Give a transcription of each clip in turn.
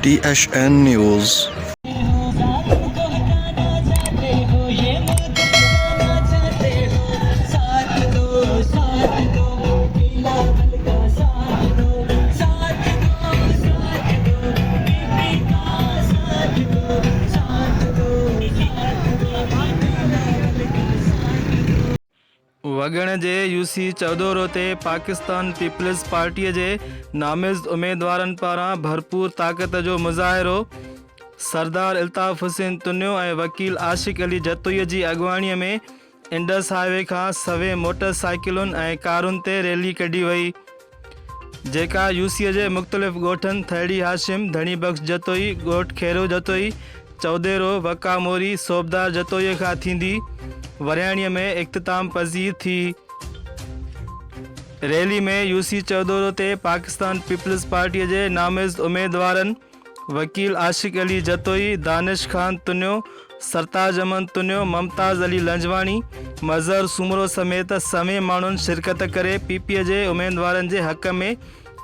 THN News। वगण जे UC चौदोरो ते Pakistan peoples party जे नामिज़ उम्मीदवारनि पारां भरपूर ताक़त जो मुज़ाहिरो। सरदार इल्ताफ़ हुसैन तुन्यो ऐं वकील आशिक अली जतोई जी अॻुवाणीअ में इंडस हाईवे खां सवे मोटरसाइकिलुनि ऐं कारुनि ते रैली कढी वई, जेका यूसीअ जे मुख़्तलिफ़ ॻोठनि थैड़ी हाशिम, धणी बख़्श जतोई, ॻोठ खेरो जतोई, चौदेरो, वका मोरी, सोबदार जतोई खां थींदी वरियाणीअ में इख़्तिताम पज़ीर थी। रैली में यूसी चौदोरो ते पाकिस्तान पीपल्स पार्टीअ जे नामिज़ उम्मीदवारनि वकील आशिक अली जतोई, दानिश खान तुन्यो, सरताज अमन तुन्यो, मुमताज़ अली लंजवाणी, मज़हर सुमरो समेत समें माण्हुनि शिरकत करे पीपीअ जे उम्मीदवारनि जे हक़ में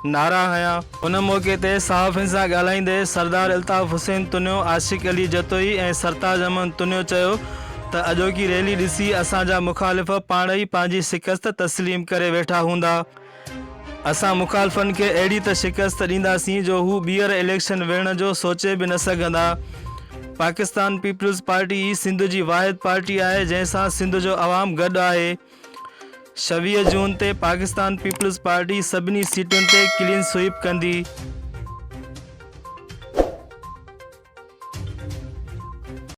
नारा हंया। उन मौक़े ते सहाफ़ियुनि सां ॻाल्हाईंदे सरदार इल्ताफ़ हुसैन तुन्यो, आशिक अली जतोई ऐं सरताज अमन तुन्यो चयो त अॼोकी रैली ॾिसी असांजा मुखालिफ़ पाण ई पंहिंजी शिकस्त तस्लीम करे वेठा हूंदा। असां मुखालिफ़नि खे अहिड़ी त शिकस्त ॾींदासीं जो हू ॿीहर इलेक्शन विढ़ण जो सोचे बि न सघंदा। पाकिस्तान पीपल्स पार्टी ई सिंध जी वाहिद पार्टी आहे जंहिंसां सिंध जो अवाम गॾु आहे। 26 जून ते पाकिस्तान पीपल्स पार्टी सभिनी सीटुनि ते क्लीन स्वीप कंदी।